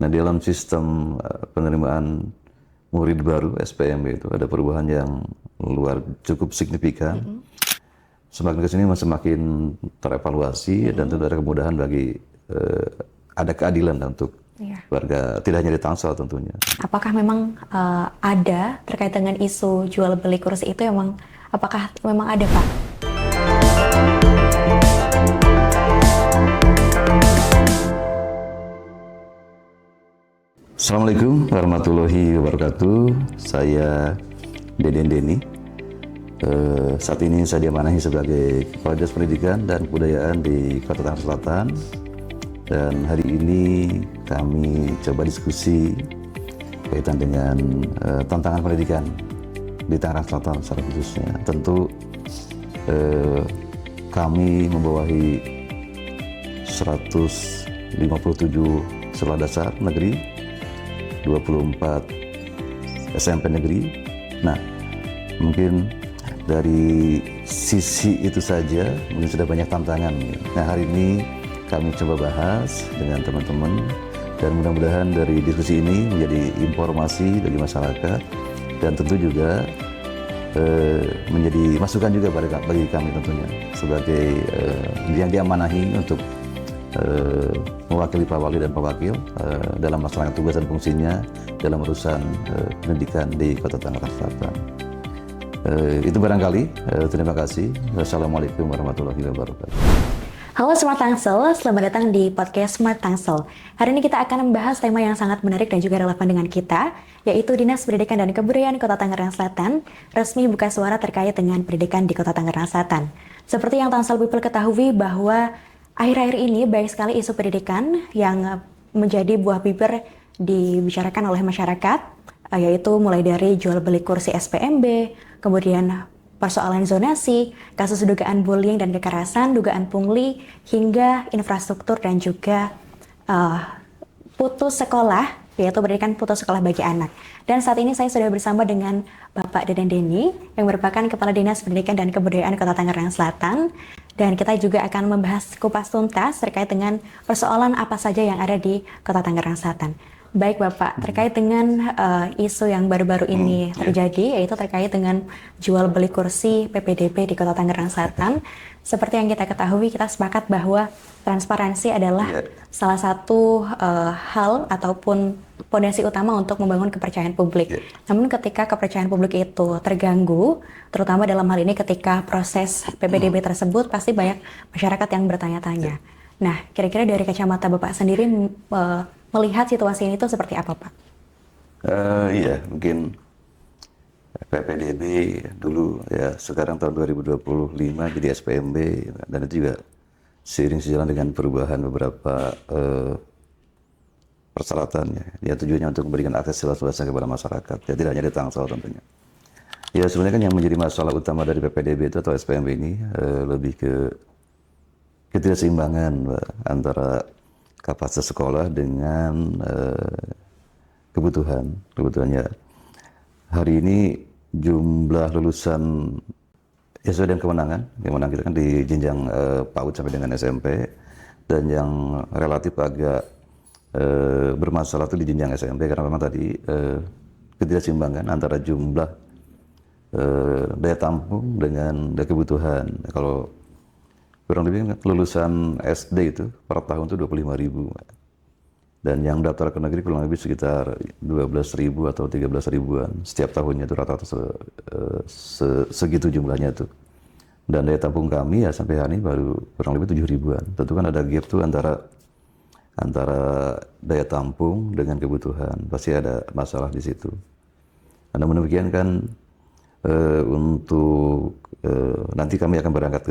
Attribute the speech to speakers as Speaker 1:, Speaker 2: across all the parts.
Speaker 1: Nah, di dalam sistem penerimaan murid baru SPMB itu ada perubahan yang cukup signifikan. Semakin ke sini semakin terevaluasi dan tentu ada kemudahan bagi ada keadilan untuk warga, tidak hanya di Tangsel tentunya.
Speaker 2: Apakah memang ada terkait dengan isu jual beli kursi itu apakah memang ada, Pak?
Speaker 1: Assalamualaikum warahmatullahi wabarakatuh. Saya Deden Deni. Saat ini saya diamanahi sebagai Kepala Dinas Pendidikan dan Kebudayaan di Kota Tangerang Selatan. Dan hari ini kami coba diskusi kaitan dengan tantangan pendidikan di Tangerang Selatan secara khususnya. Tentu kami membawahi 157 sekolah dasar negeri, 24 SMP negeri. Nah, mungkin dari sisi itu saja mungkin sudah banyak tantangan. Nah, hari ini kami coba bahas dengan teman-teman dan mudah-mudahan dari diskusi ini menjadi informasi bagi masyarakat dan tentu juga menjadi masukan juga bagi kami tentunya sebagai yang diamanahi untuk mewakili Pak Wali dan Pak Wakil dalam melaksanakan tugas dan fungsinya dalam urusan pendidikan di Kota Tangerang Selatan. Itu barangkali. Terima kasih. Wassalamualaikum warahmatullahi wabarakatuh.
Speaker 2: Halo Smart Tangsel, selamat datang di podcast Smart Tangsel. Hari ini kita akan membahas tema yang sangat menarik dan juga relevan dengan kita, yaitu Dinas Pendidikan dan Kebudayaan Kota Tangerang Selatan resmi buka suara terkait dengan pendidikan di Kota Tangerang Selatan. Seperti yang Tangsel People ketahui bahwa akhir-akhir ini banyak sekali isu pendidikan yang menjadi buah bibir dibicarakan oleh masyarakat, yaitu mulai dari jual beli kursi SPMB, kemudian persoalan zonasi, kasus dugaan bullying dan kekerasan, dugaan pungli, hingga infrastruktur dan juga putus sekolah, yaitu pendidikan putus sekolah bagi anak. Dan saat ini saya sudah bersama dengan Bapak Deden Deni, yang merupakan Kepala Dinas Pendidikan dan Kebudayaan Kota Tangerang Selatan. Dan kita juga akan membahas kupas tuntas terkait dengan persoalan apa saja yang ada di Kota Tangerang Selatan. Baik Bapak, terkait dengan isu yang baru-baru ini terjadi, yaitu terkait dengan jual beli kursi PPDB di Kota Tangerang Selatan. Seperti yang kita ketahui, kita sepakat bahwa transparansi adalah salah satu hal ataupun fondasi utama untuk membangun kepercayaan publik. Namun ketika kepercayaan publik itu terganggu, terutama dalam hal ini ketika proses PPDB tersebut, pasti banyak masyarakat yang bertanya-tanya. Nah, kira-kira dari kacamata Bapak sendiri melihat situasi ini itu seperti apa, Pak?
Speaker 1: Iya, mungkin PPDB dulu ya, sekarang tahun 2025 jadi SPMB, dan itu juga seiring sejalan dengan perubahan beberapa persyaratannya. Ya, tujuannya untuk memberikan akses seluas-luasnya kepada masyarakat, ya tidak hanya di Tangsel tentunya. Ya, sebenarnya kan yang menjadi masalah utama dari PPDB itu atau SPMB ini lebih ke ketidakseimbangan antara kapasitas sekolah dengan kebutuhannya. Hari ini jumlah lulusan ya sesuai dengan kemenangan kita kan di jenjang PAUD sampai dengan SMP, dan yang relatif agak bermasalah itu di jenjang SMP karena memang tadi ketidakseimbangan antara jumlah daya tampung dengan daya kebutuhan. Kalau kurang lebih lulusan SD itu per tahun itu 25.000, dan yang daftar ke negeri kurang lebih sekitar 12.000 atau 13.000-an setiap tahunnya, itu rata-rata segitu jumlahnya itu. Dan daya tampung kami ya sampai hari ini baru kurang lebih 7.000-an. Tentu kan ada gap tuh antara daya tampung dengan kebutuhan, pasti ada masalah di situ. Namun demikian kan untuk nanti kami akan berangkat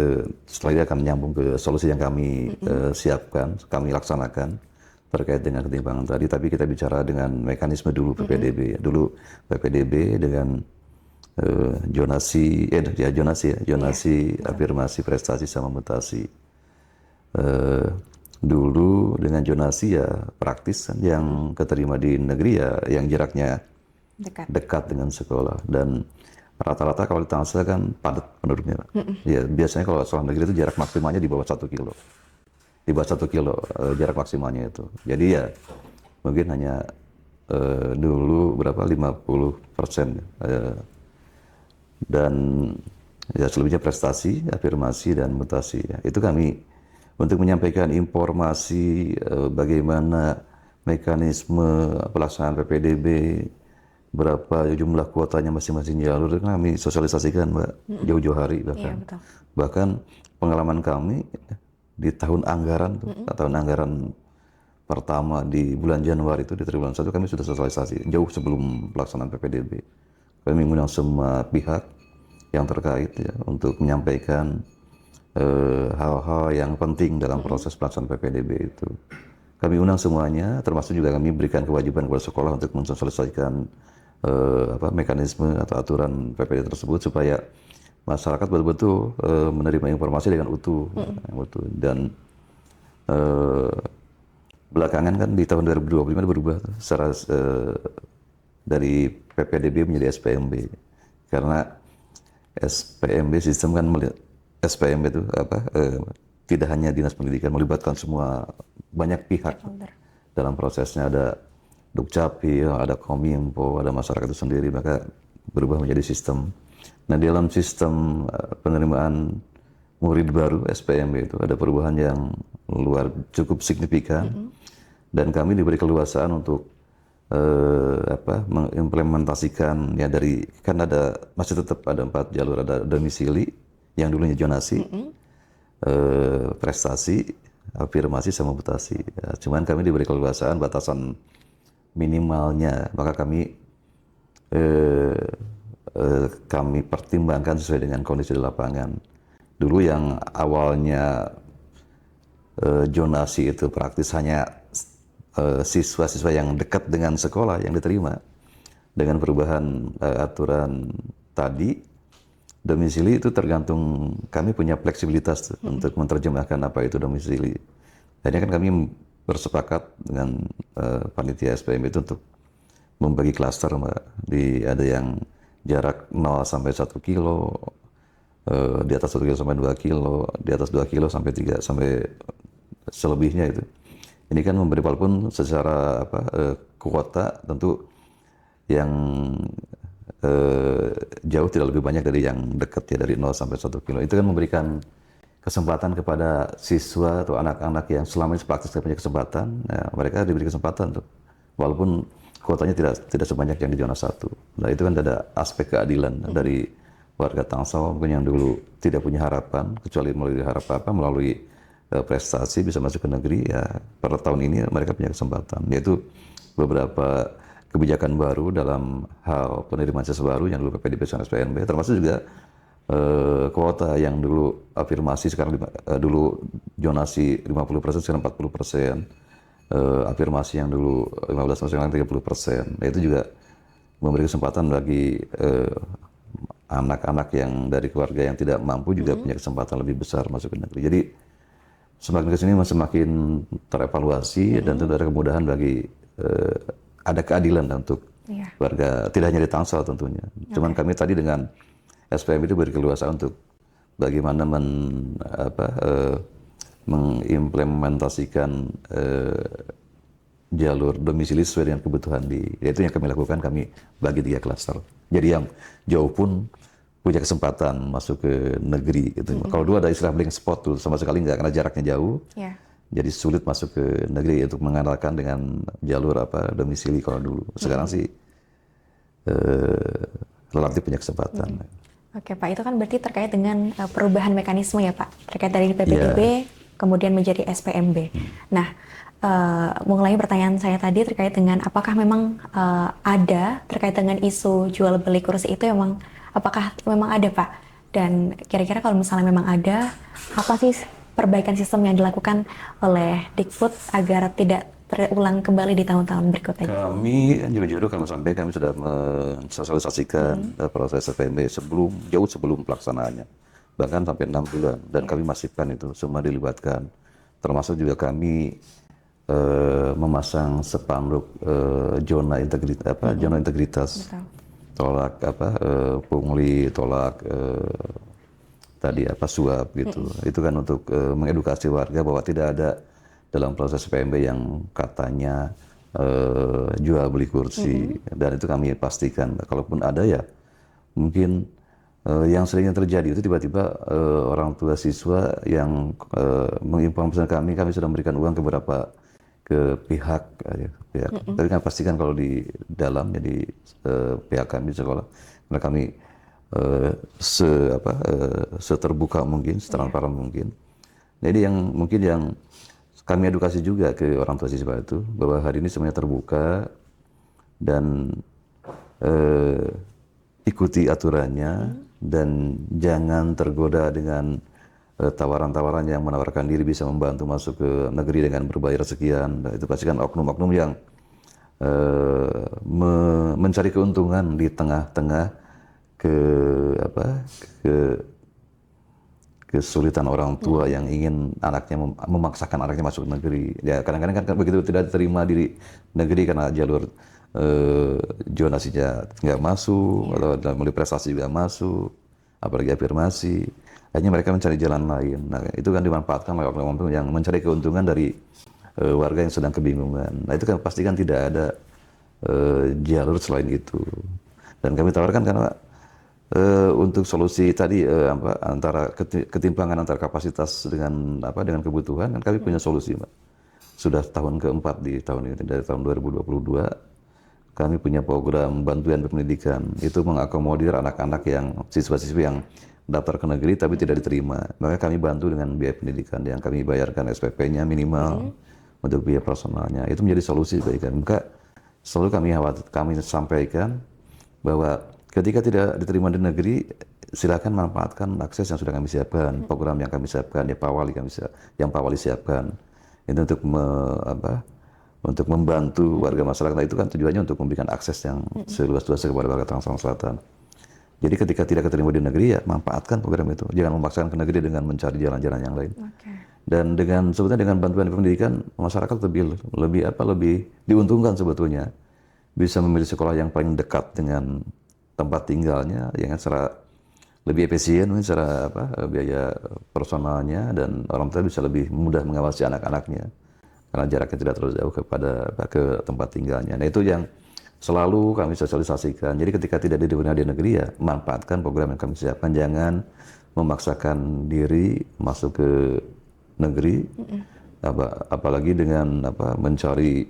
Speaker 1: setelah ini akan nyambung ke solusi yang kami siapkan, kami laksanakan terkait dengan ketimpangan tadi. Tapi kita bicara dengan mekanisme dulu PPDB. Dulu PPDB dengan zonasi, afirmasi prestasi sama mutasi. Dulu dengan zonasi ya praktis kan, yang keterima di negeri ya yang jaraknya dekat dengan sekolah, dan rata-rata kalau di Tangsel kan padat penduduknya, Pak. Ya, biasanya kalau sekolah negeri itu jarak maksimalnya di bawah 1 kilo. Di bawah 1 kilo jarak maksimalnya itu. Jadi ya mungkin hanya dulu berapa 50%, dan ya selebihnya prestasi, afirmasi dan mutasi. Ya. Itu kami untuk menyampaikan informasi bagaimana mekanisme pelaksanaan PPDB, berapa jumlah kuotanya masing-masing jalur, itu kami sosialisasikan Mbak jauh-jauh hari bahkan.
Speaker 2: Iya, betul.
Speaker 1: Bahkan pengalaman kami di tahun anggaran tuh, tahun anggaran pertama di bulan Januari itu di triwulan 1 kami sudah sosialisasi jauh sebelum pelaksanaan PPDB. Kami mengundang semua pihak yang terkait ya untuk menyampaikan hal-hal yang penting dalam proses pelaksanaan PPDB itu. Kami undang semuanya, termasuk juga kami berikan kewajiban kepada sekolah untuk mensosialisasikan mekanisme atau aturan PPDB tersebut supaya masyarakat betul-betul menerima informasi dengan utuh, yang utuh. Dan belakangan kan di tahun 2025 berubah secara dari PPDB menjadi SPMB, karena SPMB sistem kan SPMB itu tidak hanya dinas pendidikan, melibatkan semua banyak pihak dalam prosesnya, ada Dukcapil, ada Kominfo, ada masyarakat itu sendiri, maka berubah menjadi sistem. Nah, di dalam sistem penerimaan murid baru SPMB itu ada perubahan yang cukup signifikan, dan kami diberi keleluasaan untuk mengimplementasikan ya dari kan masih tetap ada 4 jalur, ada domisili yang dulunya zonasi, prestasi, afirmasi sama mutasi. Ya, cuman kami diberi keleluasaan batasan minimalnya, maka kami pertimbangkan sesuai dengan kondisi di lapangan. Dulu yang awalnya zonasi itu praktis hanya siswa-siswa yang dekat dengan sekolah yang diterima. Dengan perubahan aturan tadi, domisili itu tergantung, kami punya fleksibilitas untuk menerjemahkan apa itu domisili. Akhirnya kan kami bersepakat dengan panitia SPM itu untuk membagi klaster, Mbak. Ada yang jarak 0 sampai 1 kilo, di atas 1 kilo sampai 2 kilo, di atas 2 kilo sampai 3 sampai selebihnya itu. Ini kan memberi, walaupun secara kuota tentu yang jauh tidak lebih banyak dari yang dekat ya, dari 0 sampai 1 kilo. Itu kan memberikan kesempatan kepada siswa atau anak-anak yang selama ini praktis tidak punya kesempatan, ya, mereka diberi kesempatan tuh, walaupun kuotanya tidak sebanyak yang di zona 1. Nah, itu kan ada aspek keadilan dari warga Tangsel mungkin yang dulu tidak punya harapan kecuali melalui prestasi bisa masuk ke negeri, ya pada tahun ini mereka punya kesempatan, yaitu beberapa kebijakan baru dalam hal penerimaan siswa baru yang dulu PPDB sama SPNB, termasuk juga kuota yang dulu afirmasi, sekarang dulu zonasi 50%, sekarang 40%, afirmasi yang dulu 15%, sekarang 30%. Nah, itu juga memberi kesempatan bagi anak-anak yang dari keluarga yang tidak mampu juga punya kesempatan lebih besar masuk ke negeri. Jadi semakin kesini semakin terevaluasi dan tentu ada kemudahan bagi ada keadilan untuk warga, tidak hanya di Tangsel tentunya. Cuman kami tadi dengan SPM itu beri keluasan untuk bagaimana mengimplementasikan jalur domisili sesuai dengan kebutuhan yaitu yang kami lakukan, kami bagi 3 klaster. Jadi yang jauh pun punya kesempatan masuk ke negeri gitu. Kalau dulu ada istilah blank spot tuh, sama sekali nggak, karena jaraknya jauh. Jadi sulit masuk ke negeri untuk mengandalkan dengan jalur domisili kalau dulu. Sekarang sih relatif punya kesempatan.
Speaker 2: Oke Pak, itu kan berarti terkait dengan perubahan mekanisme ya Pak, terkait dari PPDB kemudian menjadi SPMB. Nah, mulai pertanyaan saya tadi terkait dengan apakah memang ada terkait dengan isu jual beli kursi itu apakah memang ada Pak? Dan kira-kira kalau misalnya memang ada, apa sih perbaikan sistem yang dilakukan oleh Dikbud agar tidak terulang kembali di tahun-tahun berikutnya?
Speaker 1: Kami jujur kalau sampai kami sudah mensosialisasikan proses SPMB jauh sebelum pelaksanaannya, bahkan sampai 6 bulan, dan kami masifkan itu, semua dilibatkan, termasuk juga kami memasang spanduk zona integritas, tolak pungli, tolak suap gitu. Itu kan untuk mengedukasi warga bahwa tidak ada dalam proses PMB yang katanya jual beli kursi, dan itu kami pastikan. Kalaupun ada ya mungkin yang seringnya terjadi itu tiba-tiba orang tua siswa yang menginformasikan kami sudah memberikan uang ke pihak, Tapi kami pastikan kalau di dalam jadi pihak kami di sekolah, karena kami seterbuka mungkin, setransparan mungkin. Jadi yang mungkin yang kami edukasi juga ke orang tua siswa itu bahwa hari ini semuanya terbuka dan ikuti aturannya dan jangan tergoda dengan tawaran-tawaran yang menawarkan diri bisa membantu masuk ke negeri dengan berbayar sekian. Itu pasti kan oknum-oknum yang mencari keuntungan di tengah-tengah ke kesulitan orang tua yang ingin anaknya memaksakan anaknya masuk negeri. Ya kadang-kadang kan begitu tidak diterima di negeri karena jalur zonasinya nggak masuk atau dalam prestasi juga masuk, apalagi afirmasi. Akhirnya mereka mencari jalan lain. Nah itu kan dimanfaatkan oleh oknum-oknum yang mencari keuntungan dari warga yang sedang kebingungan. Nah itu kan pastikan tidak ada jalur selain itu. Dan kami tawarkan karena untuk solusi tadi antara ketimpangan antara kapasitas dengan kebutuhan, kan kami punya solusi, Mbak. Sudah tahun keempat di tahun ini, dari tahun 2022 kami punya program bantuan pendidikan. Itu mengakomodir anak-anak yang siswa-siswi yang daftar ke negeri tapi tidak diterima. Maka kami bantu dengan biaya pendidikan yang kami bayarkan SPP-nya minimal untuk biaya personalnya. Itu menjadi solusi bagi kami. Maka selalu kami sampaikan bahwa ketika tidak diterima di negeri, silakan manfaatkan akses yang sudah kami siapkan, program yang kami siapkan, yang Pak Wali siapkan. Itu untuk membantu warga masyarakat. Nah, itu kan tujuannya untuk memberikan akses yang seluas-luasnya kepada warga Tangsel Selatan. Jadi ketika tidak keterima di negeri, ya manfaatkan program itu. Jangan memaksakan ke negeri dengan mencari jalan-jalan yang lain. Dan sebetulnya dengan bantuan pendidikan, masyarakat lebih diuntungkan sebetulnya. Bisa memilih sekolah yang paling dekat dengan tempat tinggalnya, yang secara lebih efisien, secara biaya personalnya, dan orang tua bisa lebih mudah mengawasi anak-anaknya karena jaraknya tidak terlalu jauh ke tempat tinggalnya. Nah itu yang selalu kami sosialisasikan. Jadi ketika tidak diterima di negeri, ya manfaatkan program yang kami siapkan. Jangan memaksakan diri masuk ke negeri, apalagi dengan mencari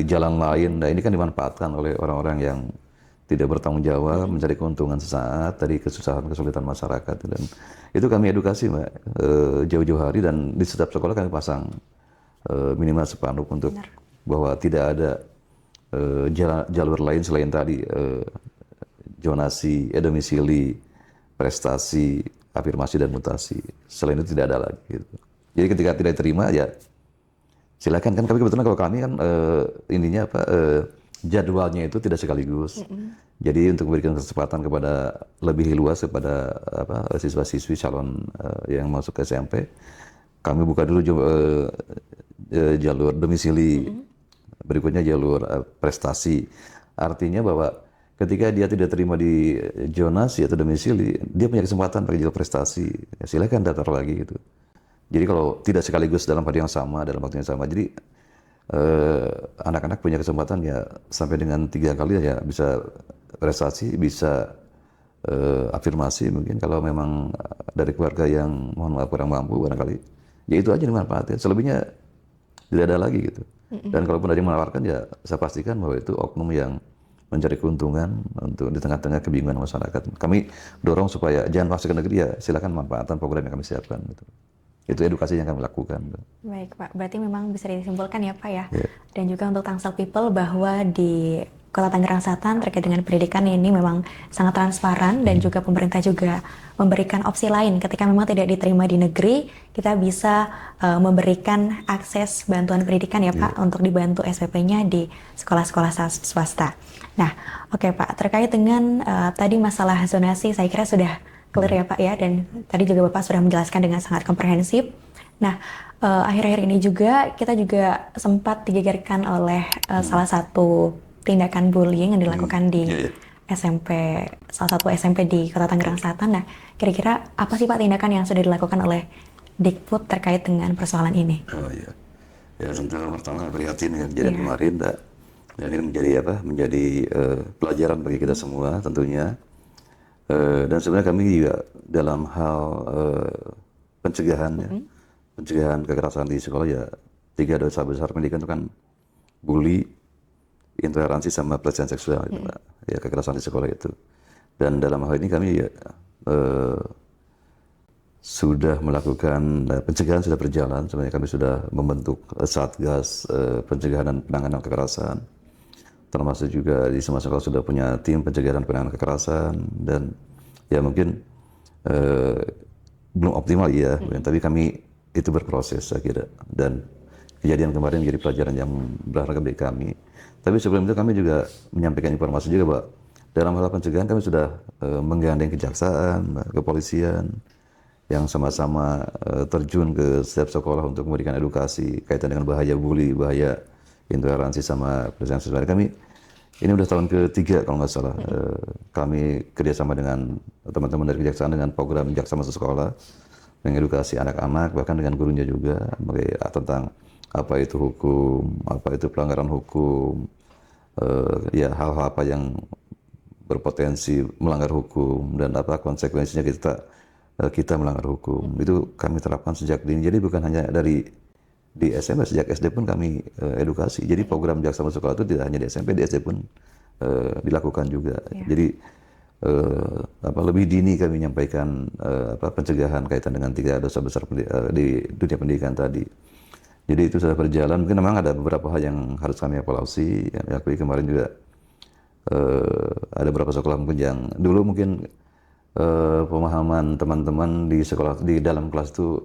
Speaker 1: jalan lain. Nah ini kan dimanfaatkan oleh orang-orang yang tidak bertanggung jawab, mencari keuntungan sesaat dari kesulitan masyarakat. Dan itu kami edukasi, Mbak, jauh-jauh hari, dan di setiap sekolah kami pasang minimal spanduk untuk bahwa tidak ada jalur lain selain tadi zonasi, domisili, prestasi, afirmasi, dan mutasi. Selain itu tidak ada lagi. Gitu. Jadi ketika tidak diterima, ya silakan. Kan kebetulan kalau kami kan jadwalnya itu tidak sekaligus. Jadi untuk memberikan kesempatan kepada lebih luas kepada siswa-siswi calon yang masuk ke SMP, kami buka dulu jalur domisili, berikutnya jalur prestasi. Artinya bahwa ketika dia tidak terima di zonasi atau domisili, dia punya kesempatan pakai jalur prestasi. Ya, silakan daftar lagi gitu. Jadi kalau tidak sekaligus dalam waktu yang sama, jadi anak-anak punya kesempatan ya sampai dengan 3 kali ya bisa prestasi, bisa afirmasi mungkin kalau memang dari keluarga yang mohon maaf kurang mampu barangkali. Ya itu aja dimanfaatin, selebihnya tidak ada lagi gitu. Dan kalaupun ada yang menawarkan, ya saya pastikan bahwa itu oknum yang mencari keuntungan untuk di tengah-tengah kebingungan masyarakat. Kami dorong supaya jangan masuk ke negeri, ya silakan manfaatkan program yang kami siapkan gitu. Itu edukasi yang kami lakukan.
Speaker 2: Baik Pak, berarti memang bisa disimpulkan ya Pak ya. Dan juga untuk Tangsel People bahwa di Kota Tangerang Selatan terkait dengan pendidikan ini memang sangat transparan, dan juga pemerintah juga memberikan opsi lain ketika memang tidak diterima di negeri, kita bisa memberikan akses bantuan pendidikan ya Pak, untuk dibantu SPP-nya di sekolah-sekolah swasta. Nah, oke Pak, terkait dengan tadi masalah zonasi saya kira sudah clear ya Pak ya, dan tadi juga Bapak sudah menjelaskan dengan sangat komprehensif. Nah, akhir-akhir ini juga kita juga sempat digegerkan oleh salah satu tindakan bullying yang dilakukan di SMP, salah satu SMP di Kota Tangerang Selatan. Nah, kira-kira apa sih Pak tindakan yang sudah dilakukan oleh Dikbud terkait dengan persoalan ini?
Speaker 1: Oh iya. Ya tentu pertama prihatin ya kejadian kemarin, Mbak. Dan ini menjadi apa? Menjadi pelajaran bagi kita semua tentunya. Dan sebenarnya kami juga dalam hal pencegahan ya, pencegahan kekerasan di sekolah ya, 3 dosa besar pendidikan itu kan bully, intoleransi sama pelecehan seksual itu, Mbak. Ya kekerasan di sekolah itu. Dan dalam hal ini kami ya, sudah melakukan pencegahan sudah berjalan. Sebenarnya kami sudah membentuk satgas pencegahan dan penanganan kekerasan, termasuk juga di semua sekolah sudah punya tim pencegahan dan penanganan kekerasan. Dan ya mungkin belum optimal ya, tapi kami itu berproses saya kira. Dan kejadian kemarin menjadi pelajaran yang berharga bagi kami. Tapi sebelum itu kami juga menyampaikan informasi juga, Pak. Dalam hal pencegahan kami sudah menggandeng kejaksaan, kepolisian, yang sama-sama terjun ke setiap sekolah untuk memberikan edukasi kaitan dengan bahaya bully, bahaya intoleransi sama pelecehan seksual. Kami ini udah tahun ketiga kalau nggak salah. Kami kerjasama dengan teman-teman dari kejaksaan dengan program Jaksa Masuk Sekolah, mengedukasi anak-anak bahkan dengan gurunya juga tentang apa itu hukum, apa itu pelanggaran hukum, ya hal-hal apa yang berpotensi melanggar hukum dan apa konsekuensinya kita melanggar hukum. Itu kami terapkan sejak dini. Jadi bukan hanya di SMP, sejak SD pun kami edukasi. Jadi program Jaksa Masuk Sekolah itu tidak hanya di SMP, di SD pun dilakukan juga. Jadi lebih dini kami menyampaikan pencegahan kaitan dengan 3 dosa besar di dunia pendidikan tadi. Jadi itu sudah berjalan. Mungkin memang ada beberapa hal yang harus kami evaluasi. Kami akui kemarin juga ada beberapa sekolah mungkin yang dulu mungkin pemahaman teman-teman di sekolah, di dalam kelas itu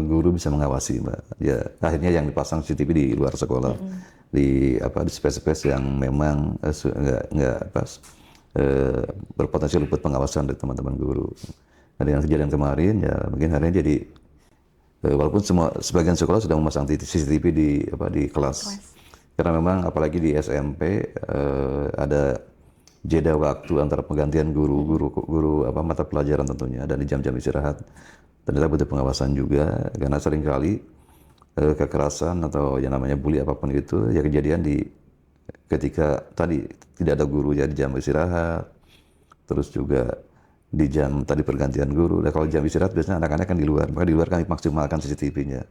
Speaker 1: guru bisa mengawasi, Mbak. Ya akhirnya yang dipasang CCTV di luar sekolah, di space-space yang memang nggak berpotensi luput pengawasan dari teman-teman guru. Nah, dengan kejadian kemarin ya mungkin hari ini jadi walaupun sebagian sekolah sudah memasang CCTV di kelas. Karena memang apalagi di SMP ada jeda waktu antara penggantian guru mata pelajaran tentunya, dan di jam-jam istirahat ternyata butuh pengawasan juga, karena seringkali kekerasan atau yang namanya bully apapun itu ya kejadian ketika tadi tidak ada guru ya di jam istirahat, terus juga di jam tadi pergantian guru. Dan kalau jam istirahat biasanya anak-anak kan di luar, maka di luar kami maksimalkan CCTV-nya.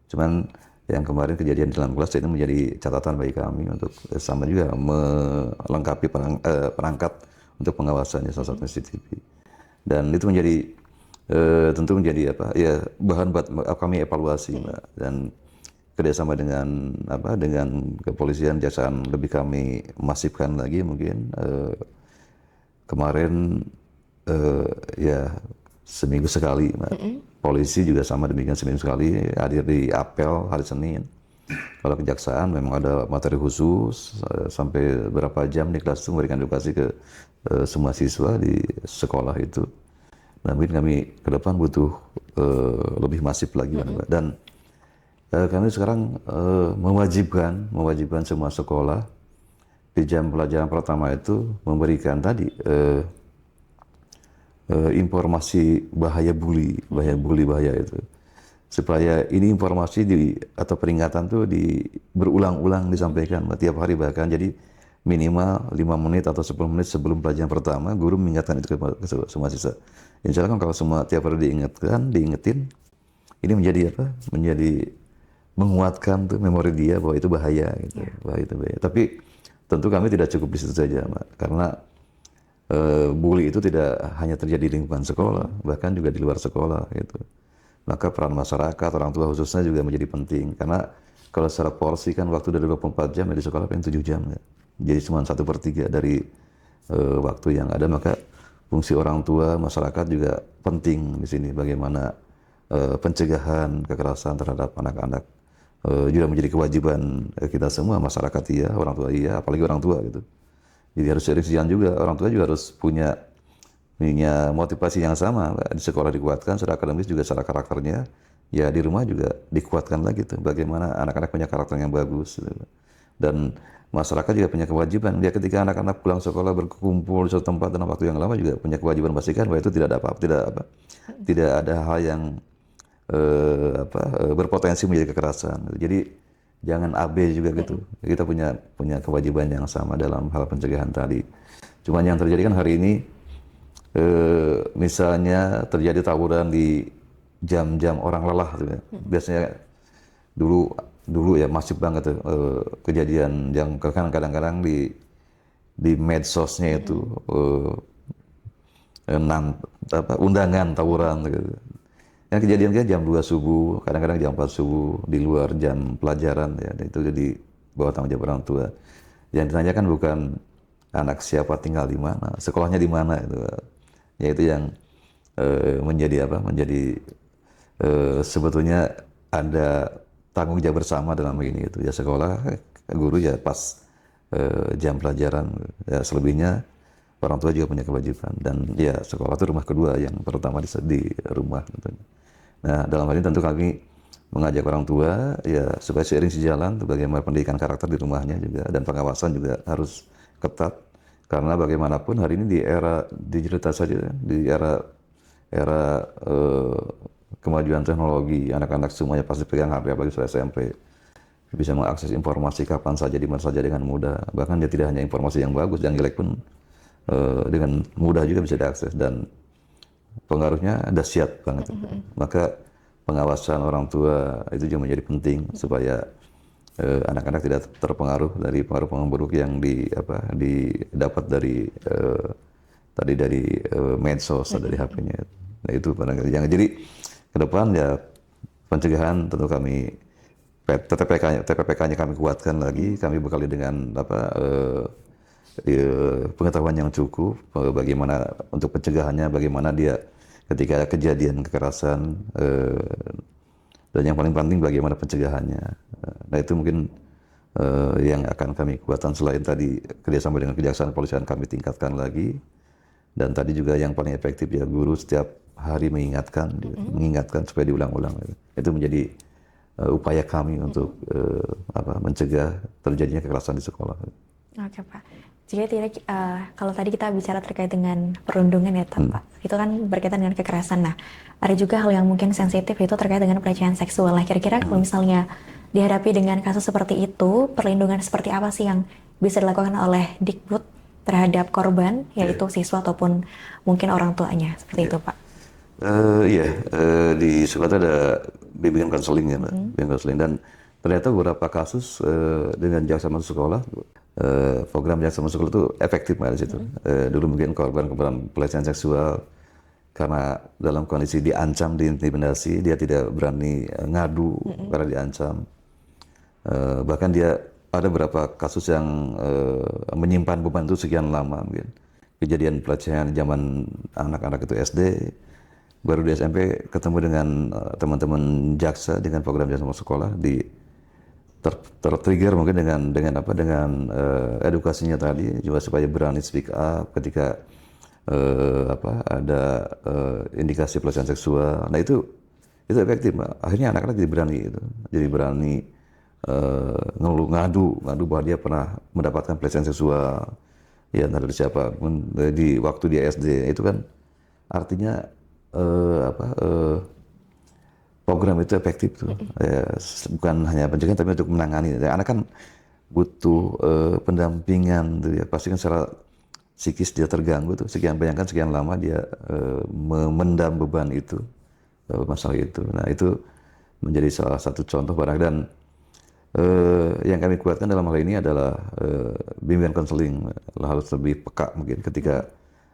Speaker 1: Cuman yang kemarin kejadian di dalam kelas itu menjadi catatan bagi kami untuk sama juga melengkapi perangkat untuk pengawasannya, salah satu CCTV. Dan itu tentu menjadi bahan buat kami evaluasi, Mbak. Dan kerjasama dengan kepolisian, jaksaan lebih kami masifkan lagi mungkin. Kemarin ya seminggu sekali, Mbak. Polisi juga sama demikian, seminggu sekali hadir di apel hari Senin. Kalau kejaksaan memang ada materi khusus sampai berapa jam di kelas itu memberikan edukasi ke semua siswa di sekolah itu. Nah, mungkin kami ke depan butuh lebih masif lagi, Mbak. Dan kami sekarang mewajibkan semua sekolah di jam pelajaran pertama itu memberikan tadi informasi bahaya itu, supaya ini informasi atau peringatan tuh berulang-ulang disampaikan tiap hari, bahkan jadi minimal 5 menit atau 10 menit sebelum pelajaran pertama guru mengingatkan itu ke semua siswa. Insya Allah kan kalau semua tiap hari diingetin, ini menjadi menguatkan tuh memori dia bahwa itu bahaya gitu, bahwa itu bahaya. Tapi tentu kami tidak cukup di situ saja, Mbak, karena bully itu tidak hanya terjadi di lingkungan sekolah, bahkan juga di luar sekolah gitu. Maka peran masyarakat, orang tua khususnya juga menjadi penting, karena kalau secara porsi kan waktu dari 24 jam di sekolah paling 7 jam ya. Jadi cuma 1/3 dari waktu yang ada, maka fungsi orang tua, masyarakat juga penting di sini. Bagaimana pencegahan kekerasan terhadap anak-anak juga menjadi kewajiban kita semua, masyarakat iya, orang tua iya, apalagi orang tua gitu. Jadi harus seriusian juga, orang tua juga harus punya motivasi yang sama. Di sekolah dikuatkan secara akademis, juga secara karakternya, ya di rumah juga dikuatkan lagi tuh, bagaimana anak-anak punya karakter yang bagus gitu. Dan masyarakat juga punya kewajiban, ya ketika anak-anak pulang sekolah berkumpul di suatu tempat dalam waktu yang lama juga punya kewajiban pastikan bahwa itu tidak ada hal yang berpotensi menjadi kekerasan. Jadi jangan AB juga gitu. Kita punya kewajiban yang sama dalam hal pencegahan tadi. Cuman yang terjadi kan hari ini misalnya terjadi tawuran di jam-jam orang lelah gitu ya. Biasanya dulu ya masif banget tuh kejadian yang kadang-kadang di medsosnya itu undangan tawuran gitu. Yang kejadian kan jam 2 subuh, kadang-kadang jam 4 subuh di luar jam pelajaran ya. Dan itu jadi bawah tanggung jawab orang tua. Yang ditanyakan bukan anak siapa tinggal di mana, sekolahnya di mana itu. Ya itu yang menjadi sebetulnya ada tanggung jawab bersama dalam ini itu. Ya sekolah, guru ya pas jam pelajaran, ya selebihnya orang tua juga punya kewajiban. Dan ya sekolah itu rumah kedua, yang pertama di rumah tentunya. Nah dalam hal ini tentu kami mengajak orang tua ya supaya seiring sejalan bagaimana pendidikan karakter di rumahnya juga, dan pengawasan juga harus ketat, karena bagaimanapun hari ini di era digitalitas saja, di era kemajuan teknologi, anak-anak semuanya pasti pegang HP, apalagi sudah SMP, bisa mengakses informasi kapan saja, di mana saja dengan mudah. Bahkan dia tidak hanya informasi yang bagus, yang jelek pun dengan mudah juga bisa diakses, dan pengaruhnya dahsyat banget. Maka pengawasan orang tua itu juga menjadi penting supaya anak-anak tidak terpengaruh dari pengaruh-pengaruh buruk yang didapat dari medsos atau dari HP-nya. Nah itu barangkali yang jadi ke depan ya pencegahan tentu kami TPPK-nya kami kuatkan lagi, kami bekali dengan pengetahuan yang cukup bagaimana untuk pencegahannya, bagaimana dia ketika kejadian kekerasan, dan yang paling penting bagaimana pencegahannya. Nah itu mungkin yang akan kami kuatkan, selain tadi kerjasama dengan kejaksaan polisian kami tingkatkan lagi, dan tadi juga yang paling efektif ya guru setiap hari mengingatkan supaya diulang-ulang. Itu menjadi upaya kami untuk mencegah terjadinya kekerasan di sekolah.
Speaker 2: Oke Pak. Jadi kalau tadi kita bicara terkait dengan perundungan ya Pak, itu kan berkaitan dengan kekerasan. Nah, ada juga hal yang mungkin sensitif, itu terkait dengan pelecehan seksual. Nah, kira-kira kalau misalnya dihadapi dengan kasus seperti itu, perlindungan seperti apa sih yang bisa dilakukan oleh Dikbud terhadap korban, yaitu siswa ataupun mungkin orang tuanya, seperti itu Pak?
Speaker 1: Di sekolah ada bimbingan konseling ya Mbak, bimbingan konseling, dan ternyata beberapa kasus dengan jaksa masuk sekolah, program jaksa masuk sekolah itu efektif Mbak di situ. Dulu mungkin korban pelecehan seksual karena dalam kondisi diancam, diintimidasi, dia tidak berani ngadu karena diancam. Bahkan dia ada beberapa kasus yang menyimpan beban itu sekian lama mungkin. Kejadian pelecehan zaman anak-anak itu SD, baru di SMP ketemu dengan teman-teman jaksa dengan program jaksa masuk sekolah, tertrigger mungkin dengan edukasinya tadi juga supaya berani speak up ketika ada indikasi pelecehan seksual. Nah itu efektif Mbak. Akhirnya anak-anak jadi berani ngadu bahwa dia pernah mendapatkan pelecehan seksual ya dari siapa di waktu dia SD. Itu kan artinya program itu efektif tuh. Bukan hanya pencegahan tapi untuk menangani. Anak kan butuh pendampingan tuh ya. Pasti kan secara psikis dia terganggu tuh. Bayangkan sekian lama dia memendam beban itu, masalah itu. Nah itu menjadi salah satu contoh barang, dan yang kami kuatkan dalam hal ini adalah bimbingan konseling. Harus lebih peka mungkin ketika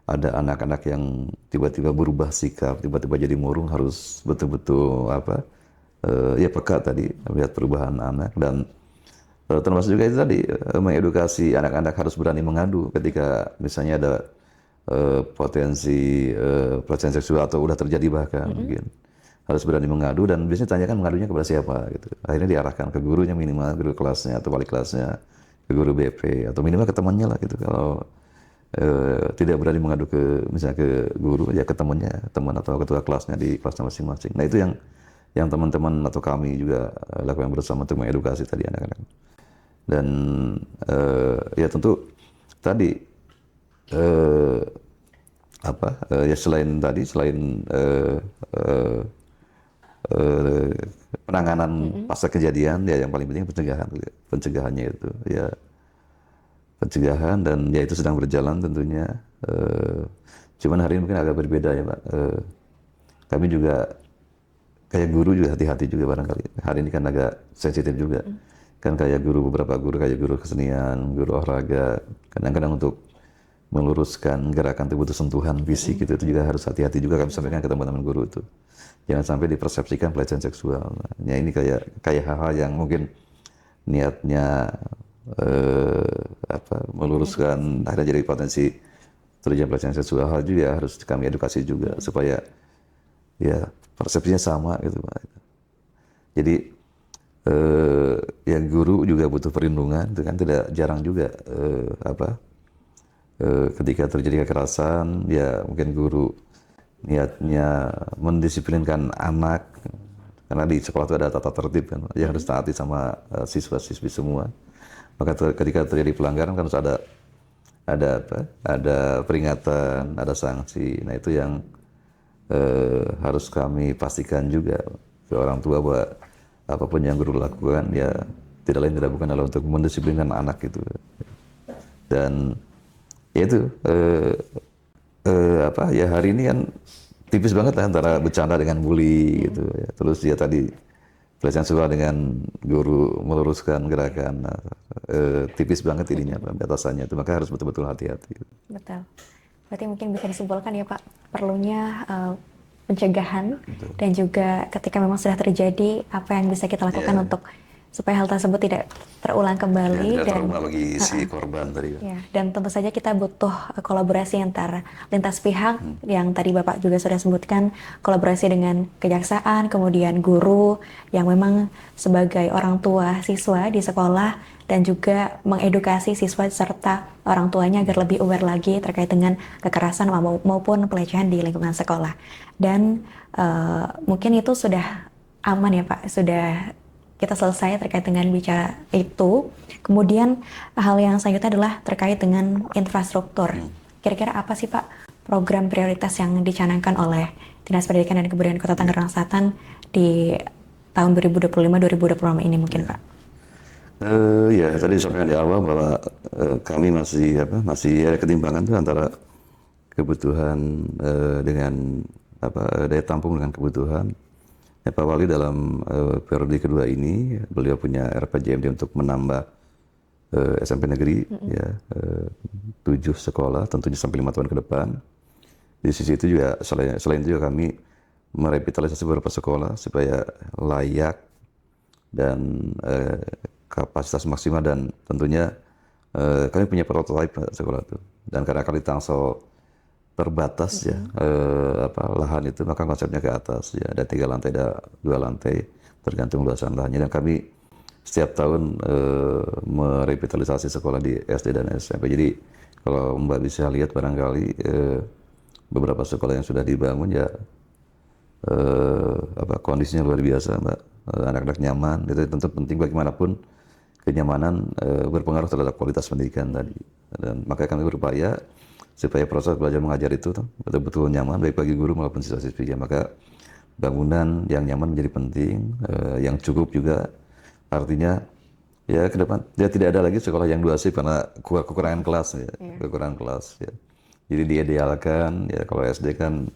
Speaker 1: ada anak-anak yang tiba-tiba berubah sikap, tiba-tiba jadi murung, harus betul-betul peka tadi melihat perubahan anak, dan termasuk juga itu tadi mengedukasi anak-anak harus berani mengadu ketika misalnya ada potensi pelecehan seksual atau udah terjadi bahkan mungkin harus berani mengadu, dan biasanya tanyakan mengadunya kepada siapa gitu. Akhirnya diarahkan ke gurunya, minimal guru kelasnya atau wali kelasnya, ke guru BP atau minimal ke temannya lah gitu. Kalau tidak berani mengadu misalnya ke guru, ya ke teman atau ketua kelasnya di kelasnya masing-masing. Nah itu yang teman-teman atau kami juga lakukan bersama untuk mengedukasi tadi anak-anak. Dan ya tentu tadi selain eh, penanganan pasca kejadian, ya yang paling penting pencegahannya itu ya, pencegahan, dan ya itu sedang berjalan tentunya. Cuman hari ini mungkin agak berbeda ya Pak. Kami juga kayak guru juga hati-hati juga barangkali. Hari ini kan agak sensitif juga. Kan kayak beberapa guru kayak guru kesenian, guru olahraga, kadang-kadang untuk meluruskan gerakan tubuh itu sentuhan fisik itu juga harus hati-hati juga kami sampaikan ke teman-teman guru itu. Jangan sampai dipersepsikan pelecehan seksual. Ya ini kayak hal-hal yang mungkin niatnya meluruskan, akhirnya jadi potensi terjadi pelecehan seksual, hal juga harus kami edukasi juga supaya ya persepsinya sama gitu Pak. Jadi yang guru juga butuh perlindungan, itu kan tidak jarang juga ketika terjadi kekerasan, ya mungkin guru niatnya mendisiplinkan anak, karena di sekolah itu ada tata tertib kan, yang harus taati sama siswa-siswi semua. Maka ketika terjadi pelanggaran kan harus ada peringatan, ada sanksi. Nah itu yang harus kami pastikan juga ke orang tua bahwa apapun yang guru lakukan ya tidak lain tidak bukan adalah untuk mendisiplinkan anak itu. Dan ya itu ya hari ini kan tipis banget lah antara bercanda dengan bully gitu ya. Terus dia tadi pelecehan seksual dengan guru meluruskan gerakan, tipis banget ininya batasannya itu, maka harus betul-betul hati-hati.
Speaker 2: Betul. Berarti mungkin bisa disimpulkan ya Pak, perlunya pencegahan. Betul. Dan juga ketika memang sudah terjadi, apa yang bisa kita lakukan untuk supaya hal tersebut tidak terulang kembali,
Speaker 1: tidak
Speaker 2: dan
Speaker 1: trauma bagi si korban tadi.
Speaker 2: Ya, dan tentu saja kita butuh kolaborasi antara lintas pihak yang tadi Bapak juga sudah sebutkan, kolaborasi dengan kejaksaan, kemudian guru yang memang sebagai orang tua siswa di sekolah, dan juga mengedukasi siswa serta orang tuanya agar lebih aware lagi terkait dengan kekerasan maupun pelecehan di lingkungan sekolah. Dan mungkin itu sudah aman ya Pak, sudah kita selesai terkait dengan bicara itu. Kemudian hal yang selanjutnya adalah terkait dengan infrastruktur. Kira-kira apa sih Pak program prioritas yang dicanangkan oleh Dinas Pendidikan dan Kebudayaan Kota Tangerang Selatan di tahun 2025-2026 ini mungkin Pak?
Speaker 1: Ya tadi disampaikan di awal bahwa kami masih ada ketimpangan tuh antara kebutuhan dengan daya tampung dengan kebutuhan. Ya, Pak Wali dalam periode kedua ini beliau punya RPJMD untuk menambah SMP negeri ya 7 sekolah tentunya sampai 5 tahun ke depan. Di sisi itu juga selain itu juga kami merevitalisasi beberapa sekolah supaya layak dan kapasitas maksimal, dan tentunya kami punya prototipe sekolah itu, dan karena kali Tangsel terbatas ya lahan itu, maka konsepnya ke atas ya, ada 3 lantai, ada 2 lantai tergantung luasan lahannya, dan kami setiap tahun merevitalisasi sekolah di SD dan SMP. Jadi kalau Mbak bisa lihat barangkali beberapa sekolah yang sudah dibangun ya kondisinya luar biasa Mbak, anak-anak nyaman, itu tentu penting bagaimanapun, kenyamanan berpengaruh terhadap kualitas pendidikan tadi, dan makanya kami berupaya supaya proses belajar mengajar itu betul-betul nyaman baik bagi guru maupun siswa-siswinya. Maka bangunan yang nyaman menjadi penting, yang cukup juga, artinya ya ke depan ya tidak ada lagi sekolah yang 2 shift karena kekurangan kelas ya, kekurangan kelas ya. Jadi diidealkan ya, kalau SD kan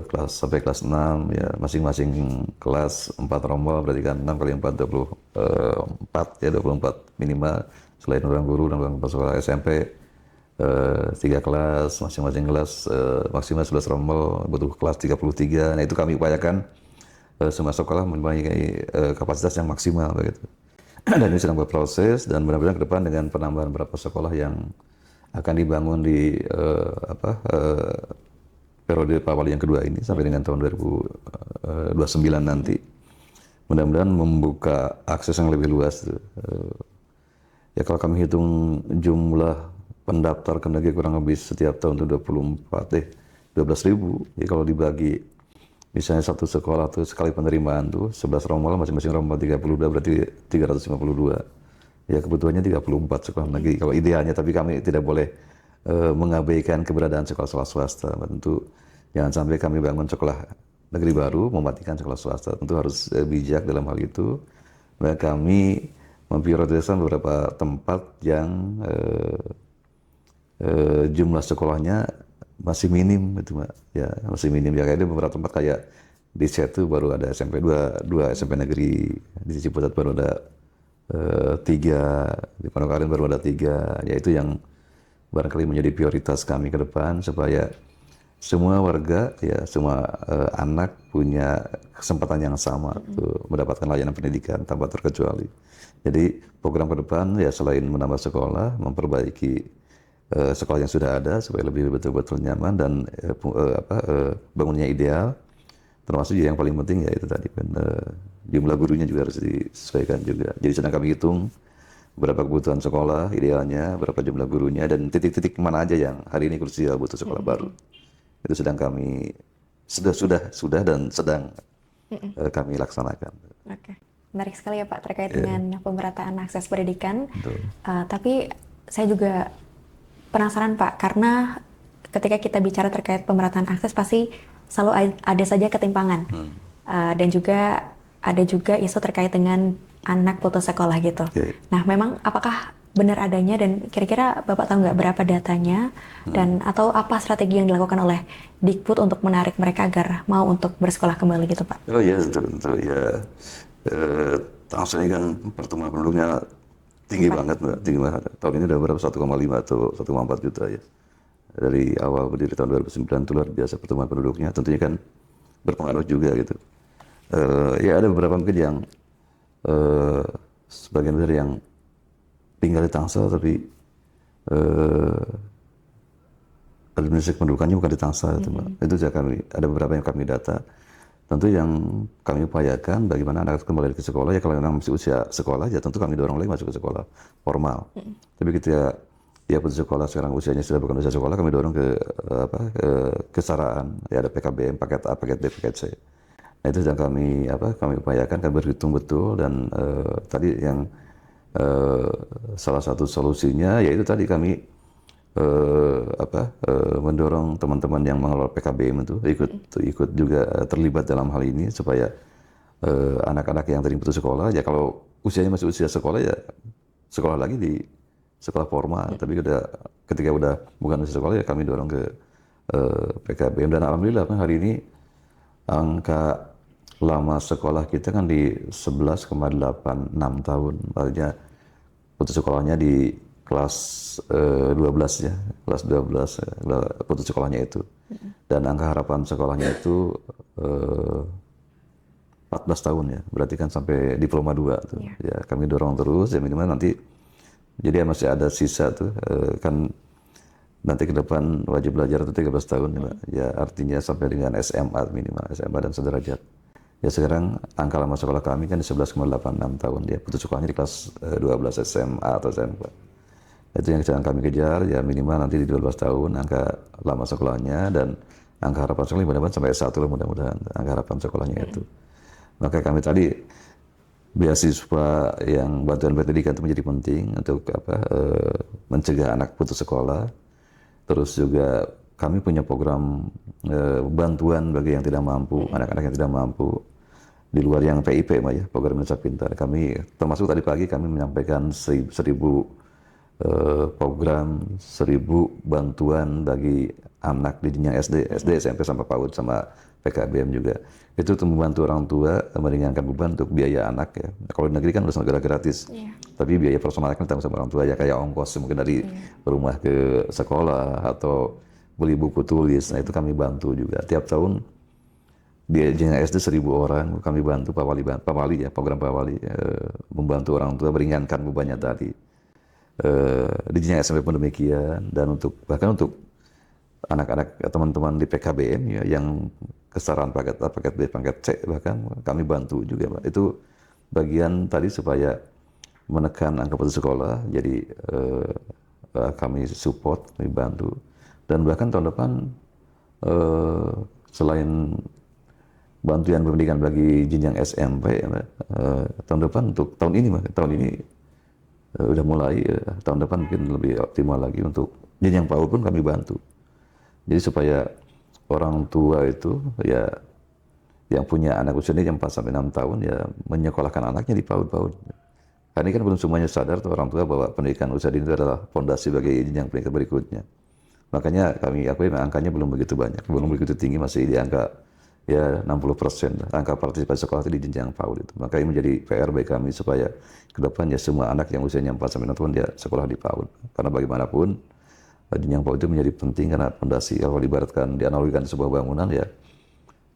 Speaker 1: kelas sampai kelas 6 ya, masing-masing kelas 4 rombol, berarti kan 6 kali 4 24 ya, 24 minimal. Selain ruang guru dan ruang sekolah SMP 3 kelas, masing-masing kelas maksimal 11 rombol, butuh kelas 33. Nah itu kami upayakan semua sekolah memiliki kapasitas yang maksimal begitu. Dan ini sedang berproses, dan mudah-mudahan ke depan dengan penambahan beberapa sekolah yang akan dibangun di periode Pak Wali yang kedua ini sampai dengan tahun 2029 nanti, mudah-mudahan membuka akses yang lebih luas. Ya kalau kami hitung jumlah pendaftar ke negeri kurang lebih setiap tahun itu 12.000. Jadi kalau dibagi misalnya satu sekolah tuh sekali penerimaan tuh 11 rombongan, masing-masing rombongan 32, berarti 352. Ya kebutuhannya 34 sekolah negeri kalau idealnya, tapi kami tidak boleh mengabaikan keberadaan sekolah-sekolah swasta. Tentu jangan sampai kami bangun sekolah negeri baru mematikan sekolah swasta. Tentu harus bijak dalam hal itu. Dan kami memprioritaskan beberapa tempat yang jumlah sekolahnya masih minim gitu Mbak. Ya, masih minim ya, kayak ada beberapa tempat kayak di Setu baru ada SMP 2 SMP negeri, di Ciputat baru ada 3, di Panokarin baru ada 3. Ya itu yang barangkali menjadi prioritas kami ke depan supaya semua warga ya semua anak punya kesempatan yang sama untuk mendapatkan layanan pendidikan tanpa terkecuali. Jadi program ke depan ya selain menambah sekolah, memperbaiki sekolah yang sudah ada supaya lebih betul-betul nyaman dan bangunnya ideal. Termasuk juga yang paling penting ya itu tadi kan jumlah gurunya juga harus disesuaikan juga. Jadi sedang kami hitung berapa kebutuhan sekolah idealnya, berapa jumlah gurunya, dan titik-titik mana aja yang hari ini krusial butuh sekolah baru. Itu sedang kami sudah dan sedang kami laksanakan.
Speaker 2: Oke. Menarik sekali ya Pak terkait dengan pemerataan akses pendidikan. Tapi saya juga penasaran Pak, karena ketika kita bicara terkait pemerataan akses pasti selalu ada saja ketimpangan. Dan juga ada juga isu terkait dengan anak putus sekolah gitu. Nah, memang apakah benar adanya dan kira-kira Bapak tahu nggak berapa datanya dan atau apa strategi yang dilakukan oleh Dikbud untuk menarik mereka agar mau untuk bersekolah kembali gitu Pak?
Speaker 1: Oh iya, tentu ya. Tahun ini kan pertumbuhan penduduknya tinggi banget Mbak, tinggi banget. Tahun ini udah berapa 1,5 atau 1,4 juta ya. Dari awal berdiri tahun 2009 itu luar biasa pertumbuhan penduduknya. Tentunya kan berpengaruh juga gitu. Ya ada beberapa mungkin yang sebagian besar yang tinggal di Tangsel tapi administrasi pendudukannya bukan di Tangsel itu Mbak. Itu juga kami ada beberapa yang kami data. Tentu yang kami upayakan bagaimana anak kembali ke sekolah ya, kalau memang masih usia sekolah ya tentu kami dorong lagi masuk ke sekolah formal. Tapi ketika dia putus sekolah sekarang usianya sudah bukan usia sekolah, kami dorong ke kesetaraan. Ya ada PKBM, paket A, paket B, paket C. Nah itu yang kami upayakan, kami berhitung betul dan tadi yang salah satu solusinya yaitu tadi kami mendorong teman-teman yang mengelola PKBM itu ikut juga terlibat dalam hal ini supaya anak-anak yang tadi putus sekolah ya kalau usianya masih usia sekolah ya sekolah lagi di sekolah formal, tapi ketika udah bukan usia sekolah ya kami dorong ke PKBM. Dan alhamdulillah hari ini angka lama sekolah kita kan di 11,86 tahun, artinya putus sekolahnya di kelas 12 ya, kelas 12 putus sekolahnya itu. Dan angka harapan sekolahnya itu 14 tahun ya, berarti kan sampai diploma 2 tuh. Ya, kami dorong terus ya minimal nanti jadi masih ada sisa tuh kan nanti ke depan wajib belajar itu 13 tahun ya, Mbak. Ya artinya sampai dengan SMA minimal, SMA dan sederajat. Ya sekarang angka lama sekolah kami kan di 11,86 tahun ya, putus sekolahnya di kelas 12 SMA atau SMP. Itu yang sedang kami kejar ya minimal nanti di 12 tahun angka lama sekolahnya, dan angka harapan sekolah mudah-mudahan sampai S1 lah mudah-mudahan angka harapan sekolahnya itu. Maka kami tadi beasiswa yang bantuan pendidikan itu menjadi penting untuk mencegah anak putus sekolah. Terus juga kami punya program bantuan bagi yang tidak mampu, anak-anak yang tidak mampu di luar yang PIP ya, program Indonesia Pintar. Kami termasuk tadi pagi kami menyampaikan 1.000 program 1.000 bantuan bagi anak di jenjang SD, SMP sampai PAUD sama PKBM juga. Itu untuk membantu orang tua meringankan beban untuk biaya anak ya. Kalau di negeri kan udah negara gratis, tapi biaya personal kan ditanggung sama orang tua ya, kayak ongkos mungkin dari rumah ke sekolah atau beli buku tulis. Nah itu kami bantu juga. Tiap tahun di jenjang SD 1.000 orang kami bantu Pawali ya, program Pawali membantu orang tua meringankan bebannya tadi. Di jenjang SMP pun demikian, dan bahkan untuk anak-anak teman-teman di PKBM ya yang kesetaraan paket A, paket B, paket C bahkan kami bantu juga Pak. Itu bagian tadi supaya menekan angka putus sekolah, jadi kami support, kami bantu. Dan bahkan tahun depan selain bantuan pendidikan bagi jenjang SMP tahun depan untuk tahun ini udah mulai, tahun depan mungkin lebih optimal lagi untuk jenjang PAUD pun kami bantu. Jadi supaya orang tua itu ya yang punya anak usia ini yang 4 sampai 6 tahun ya menyekolahkan anaknya di PAUD. Karena ini kan belum semuanya sadar tuh orang tua bahwa pendidikan usia dini itu adalah fondasi bagi jenjang pendidikan berikutnya. Makanya kami akui angkanya belum begitu banyak, belum begitu tinggi, masih di angka ya 60% angka partisipasi sekolah itu di jenjang PAUD itu. Maka ini menjadi PR bagi kami supaya ke depan ya semua anak yang usianya 4 sampai 6 tahun dia sekolah di PAUD. Karena bagaimanapun jenjang PAUD itu menjadi penting karena fondasi kalau diibaratkan dianalogikan sebuah bangunan ya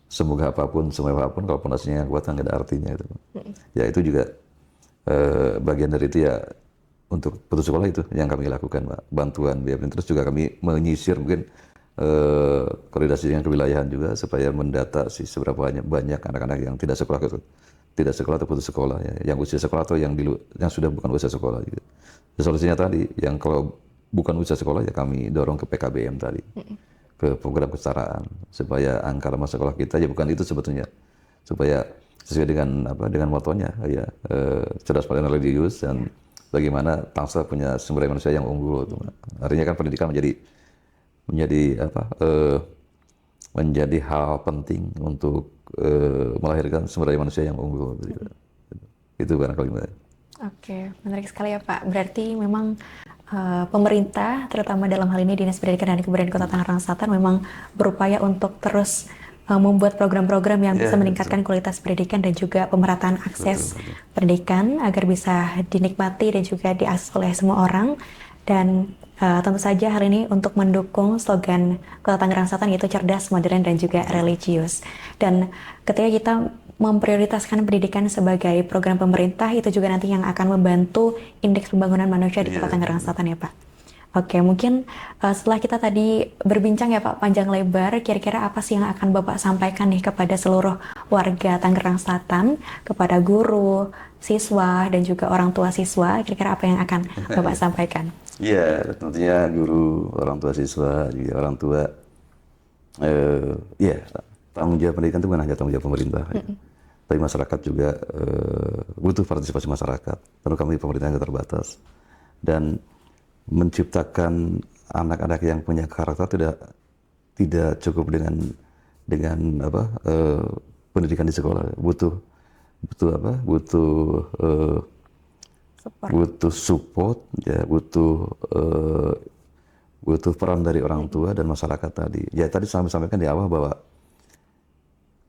Speaker 1: semoga apapun, semua apapun kalau fondasinya yang kuat kan nggak ada artinya itu. Ya itu juga bagian dari itu ya untuk putus sekolah itu yang kami lakukan, Pak. Bantuan biaya pendidikan. Terus juga kami menyisir mungkin koordinasi dengan kewilayahan juga supaya mendata sih seberapa banyak anak-anak yang tidak sekolah atau putus sekolah ya, yang usia sekolah atau yang sudah bukan usia sekolah gitu. Solusinya tadi yang kalau bukan usia sekolah ya kami dorong ke PKBM tadi. Ke program kesetaraan supaya angka lama sekolah kita ya bukan itu sebetulnya, supaya sesuai dengan motonya ya cerdas, pandai, religius, dan bagaimana bangsa punya sumber daya manusia yang unggul itu. Artinya kan pendidikan menjadi hal penting untuk melahirkan sumber daya manusia yang unggul. Itu barangkali.
Speaker 2: Oke, menarik sekali ya Pak. Berarti memang pemerintah, terutama dalam hal ini Dinas Pendidikan dan Kebudayaan Kota Tangerang Selatan memang berupaya untuk terus membuat program-program yang bisa meningkatkan kualitas pendidikan dan juga pemerataan akses pendidikan agar bisa dinikmati dan juga diakses oleh semua orang. Dan tentu saja hal ini untuk mendukung slogan Kota Tangerang Selatan yaitu cerdas, modern, dan juga religius. Dan ketika kita memprioritaskan pendidikan sebagai program pemerintah, itu juga nanti yang akan membantu indeks pembangunan manusia di Kota Tangerang Selatan ya Pak. Oke, mungkin setelah kita tadi berbincang ya Pak panjang lebar, kira-kira apa sih yang akan Bapak sampaikan nih kepada seluruh warga Tangerang Selatan, kepada guru, siswa, dan juga orang tua siswa, kira-kira apa yang akan Bapak sampaikan?
Speaker 1: Iya, tentunya guru, orang tua siswa, juga orang tua, ya tanggung jawab pendidikan itu bukan hanya tanggung jawab pemerintah, ya. Tapi masyarakat juga butuh partisipasi masyarakat. Tentu kami pemerintah yang terbatas dan menciptakan anak-anak yang punya karakter tidak cukup dengan pendidikan di sekolah. Butuh support ya, butuh peran dari orang tua dan masyarakat tadi. Ya tadi saya sampaikan di awal bahwa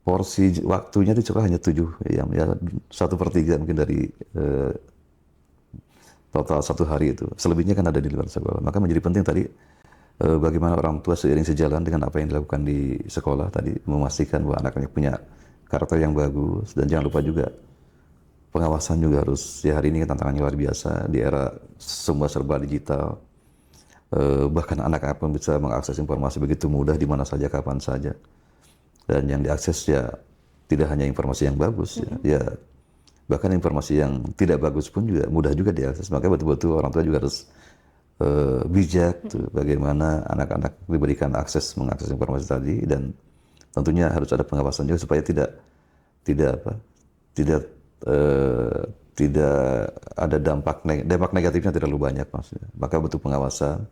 Speaker 1: porsi waktunya di sekolah hanya 7 ya 1/3 mungkin dari total 1 hari itu. Selebihnya kan ada di luar sekolah. Maka menjadi penting tadi bagaimana orang tua seiring sejalan dengan apa yang dilakukan di sekolah tadi, memastikan bahwa anak-anak punya karakter yang bagus. Dan jangan lupa juga pengawasan juga harus, ya hari ini tantangannya luar biasa di era semua serba digital. Bahkan anak-anak pun bisa mengakses informasi begitu mudah di mana saja, kapan saja. Dan yang diakses ya tidak hanya informasi yang bagus ya bahkan informasi yang tidak bagus pun juga mudah juga diakses. Maka betul-betul orang tua juga harus bijak tuh, bagaimana anak-anak diberikan mengakses informasi tadi, dan tentunya harus ada pengawasan juga supaya tidak ada dampak negatifnya terlalu banyak maksudnya. Maka butuh pengawasan,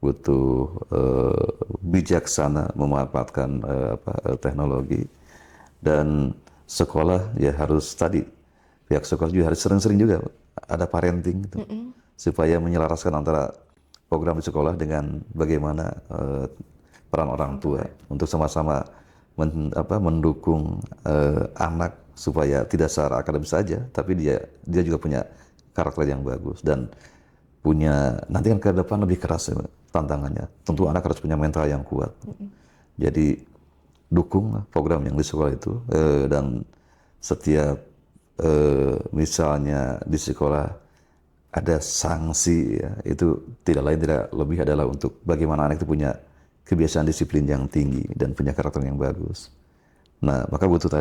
Speaker 1: butuh bijaksana memanfaatkan teknologi, dan sekolah ya harus tadi pihak sekolah juga harus sering-sering juga ada parenting gitu, supaya menyelaraskan antara program di sekolah dengan bagaimana peran orang tua untuk sama-sama mendukung anak supaya tidak secara akademis saja, tapi dia juga punya karakter yang bagus dan punya nanti kan ke depan lebih keras ya, tantangannya. Tentu anak harus punya mental yang kuat. Jadi dukung program yang di sekolah itu dan setiap misalnya di sekolah ada sanksi ya, itu tidak lebih adalah untuk bagaimana anak itu punya kebiasaan disiplin yang tinggi dan punya karakter yang bagus. Nah, maka butuh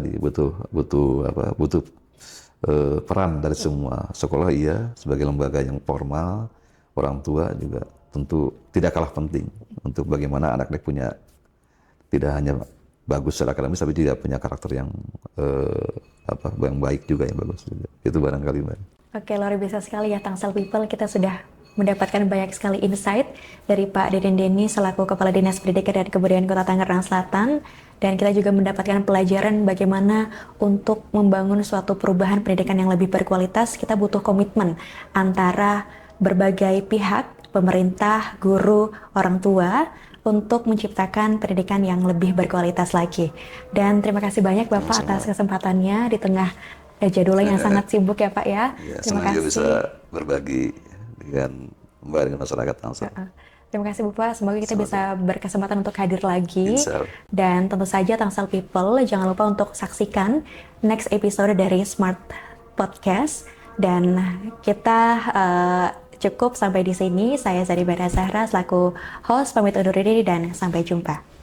Speaker 1: peran dari semua sekolah sebagai lembaga yang formal, orang tua juga tentu tidak kalah penting untuk bagaimana anak-anak punya tidak hanya bagus secara akademis tapi tidak punya karakter yang baik juga, yang bagus juga. Itu barangkali Mbak.
Speaker 2: Oke, luar biasa sekali ya Tangsel People, kita sudah mendapatkan banyak sekali insight dari Pak Deden Denny selaku Kepala Dinas Pendidikan dan Kebudayaan Kota Tangerang Selatan, Dan kita juga mendapatkan pelajaran bagaimana untuk membangun suatu perubahan pendidikan yang lebih berkualitas, kita butuh komitmen antara berbagai pihak, pemerintah, guru, orang tua, untuk menciptakan pendidikan yang lebih berkualitas lagi. Dan terima kasih banyak Bapak atas kesempatannya di tengah jadwalnya yang sangat sibuk ya Pak ya.
Speaker 1: Ya,
Speaker 2: Terima
Speaker 1: senang juga
Speaker 2: kasih.
Speaker 1: bisa berbagi dengan masyarakat Tangsel.
Speaker 2: Terima kasih Bapak, semoga kita bisa berkesempatan untuk hadir lagi.
Speaker 1: Insya Allah.
Speaker 2: Dan tentu saja Tangsel People, jangan lupa untuk saksikan next episode dari Smart Podcast. Dan kita cukup sampai di sini. Saya Zari Bara Zahra selaku host, pamit undur diri dan sampai jumpa.